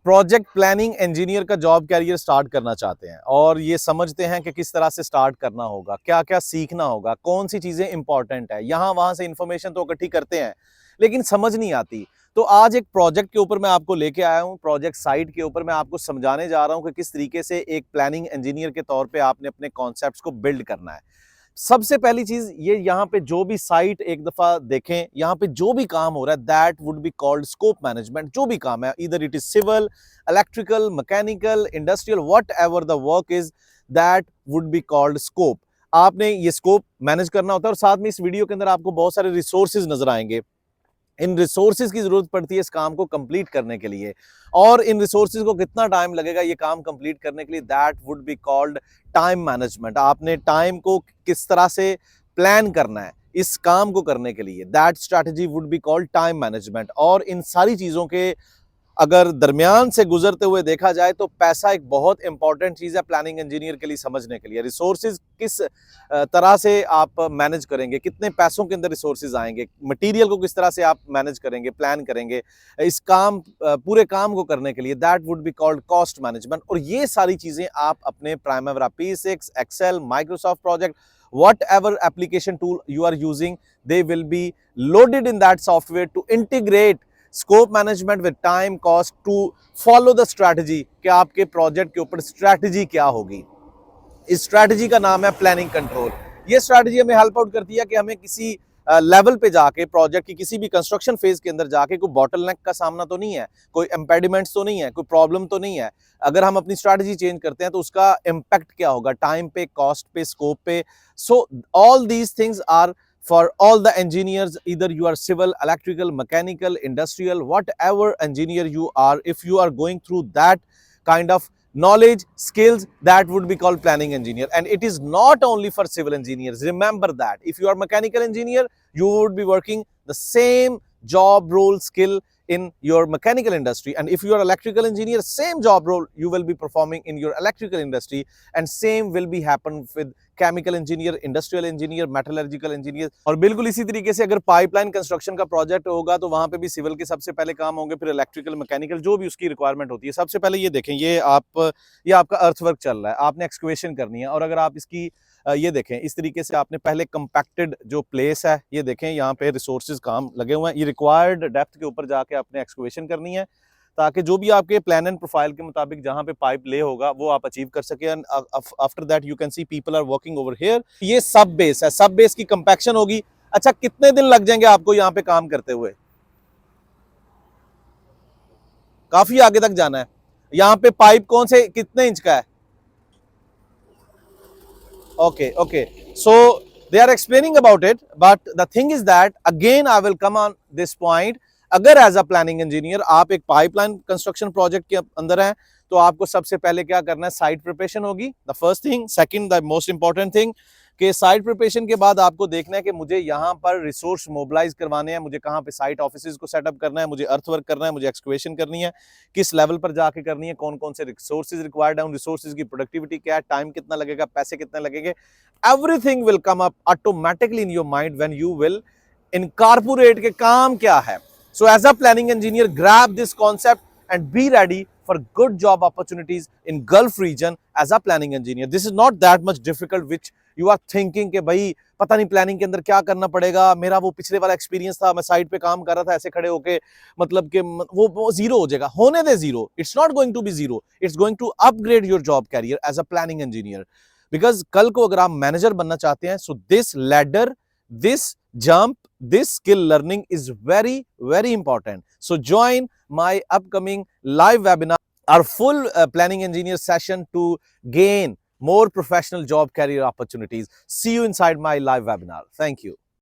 Project planning engineer का job career start करना चाहते हैं और ये समझते हैं कि किस तरह से स्टार्ट करना होगा, क्या क्या सीखना होगा, कौन सी चीजें इंपॉर्टेंट है, यहाँ वहां से इंफॉर्मेशन तो इकट्ठी करते हैं लेकिन समझ नहीं आती। तो आज एक प्रोजेक्ट के ऊपर मैं आपको लेके आया हूँ, प्रोजेक्ट साइट के ऊपर मैं आपको समझाने जा रहा हूँ कि किस तरीके से एक प्लानिंग इंजीनियर के तौर पे आपने अपने कॉन्सेप्ट्स को बिल्ड करना है। सबसे पहली चीज ये, यहाँ पे जो भी साइट एक दफा देखें, यहाँ पे जो भी काम हो रहा है that would be called scope management. जो भी काम है, इधर it is civil, electrical, mechanical, industrial, whatever the work is, that would be called scope. आपने ये स्कोप मैनेज करना होता है और साथ में इस वीडियो के अंदर आपको बहुत सारे रिसोर्सेज नजर आएंगे। इन रिसोर्सेज की जरूरत पड़ती है इस काम को कंप्लीट करने के लिए, और इन रिसोर्सेज को कितना टाइम लगेगा ये काम कंप्लीट करने के लिए, that would be called time management. आपने टाइम को किस तरह से प्लान करना है इस काम को करने के लिए, that strategy would be called time management. और इन सारी चीजों के अगर दरमियान से गुजरते हुए देखा जाए तो पैसा एक बहुत इंपॉर्टेंट चीज है प्लानिंग इंजीनियर के लिए समझने के लिए। रिसोर्सेज किस तरह से आप मैनेज करेंगे, कितने पैसों के अंदर रिसोर्सेज आएंगे, मटेरियल को किस तरह से आप मैनेज करेंगे, प्लान करेंगे इस काम पूरे काम को करने के लिए, that would be called cost management. और ये सारी चीजें आप अपने primary P6, Excel, Microsoft Project, whatever application tool you are using, they will be loaded in that software to integrate scope management with time cost to follow the strategy कि आपके project के ऊपर स्ट्रैटेजी क्या होगी। इस strategy का नाम है प्लानिंग कंट्रोल। ये स्ट्रैटेजी हमें हेल्प आउट करती है कि हमें किसी लेवल पे जाके, प्रोजेक्ट की किसी भी कंस्ट्रक्शन फेज के अंदर जाके कोई बॉटलनेक का सामना तो नहीं है, कोई इम्पेडिमेंट्स तो नहीं है, कोई प्रॉब्लम तो नहीं है। अगर हम अपनी स्ट्रैटेजी चेंज करते हैं तो उसका इम्पैक्ट क्या होगा टाइम पे, कॉस्ट पे, स्कोप पे। So all these things are for all the engineers, either you are civil, electrical, mechanical, industrial, whatever engineer you are, if you are going through that kind of knowledge, skills, that would be called planning engineer. And it is not only for civil engineers. Remember that if you are mechanical engineer, you would be working the same job role skill in your mechanical industry, and if you are electrical engineer, same job role you will be performing in your electrical industry, and same will be happen with chemical engineer, industrial engineer, metallurgical engineer. और बिल्कुल इसी तरीके से अगर pipeline construction का project होगा तो वहां पे भी सिविल के सबसे पहले काम होंगे, फिर इलेक्ट्रिकल, मैकेनिकल, जो भी उसकी रिक्वायरमेंट होती है। सबसे पहले ये देखें, ये आपका अर्थवर्क चल रहा है, आपने एक्सकवेशन करनी है। और अगर आप इसकी ये देखें, इस तरीके से आपने पहले कंपैक्टेड जो प्लेस है, ये देखें यहाँ पे रिसोर्सेज काम लगे हुए हैं। ये रिक्वायर्ड डेप्थ के ऊपर जाके आपने एक्सकवेशन करनी है ताकि जो भी आपके प्लान एंड प्रोफाइल के मुताबिक जहां पे पाइप ले होगा वो आप अचीव कर सके। And after that you can see people are working over here. ये सब बेस है, सब बेस की कंपैक्शन होगी। अच्छा, कितने दिन लग जाएंगे आपको यहाँ पे काम करते हुए? काफी आगे तक जाना है। यहाँ पे पाइप कौन से कितने इंच का है? Okay okay, so they are explaining about it, but the thing is that again I will come on this point. अगर एज अ प्लानिंग इंजीनियर आप एक पाइपलाइन कंस्ट्रक्शन प्रोजेक्ट के अंदर हैं तो आपको सबसे पहले क्या करना है, साइट प्रिपरेशन होगी, the first thing. Second, the most important thing कि साइट प्रिपरेशन के बाद आपको देखना है कि मुझे यहाँ पर रिसोर्स मोबिलाइज करवाने हैं, मुझे कहाँ पे साइट ऑफिसेज को सेटअप करना है, मुझे अर्थवर्क करना है, मुझे एक्सकवेशन करनी है, किस लेवल पर जाके करनी है, कौन कौन से रिसोर्सेज रिक्वायर्ड है, उन रिसोर्सेज की प्रोडक्टिविटी क्या है, टाइम कितना लगेगा, पैसे कितने लगेंगे। Everything will come up automatically in your mind when you will incorporate के काम क्या है। So as a planning engineer, grab this concept and be ready for good job opportunities in Gulf region as a planning engineer. This is not that much difficult which you are thinking कि भाई पता नहीं planning के अंदर क्या करना पड़ेगा, मेरा वो पिछले वाला एक्सपीरियंस था, मैं साइड पे काम कर रहा था ऐसे खड़े होके, मतलब कि वो जीरो हो जाएगा। होने दे zero, it's not going to be zero, it's going to upgrade your job career as a planning engineer. Because कल को अगर आप मैनेजर बनना चाहते हैं, so this ladder, this jump, this skill learning is very very important. So join my upcoming live webinar, our full planning engineer session to gain more professional job career opportunities. See you inside my live webinar. Thank you.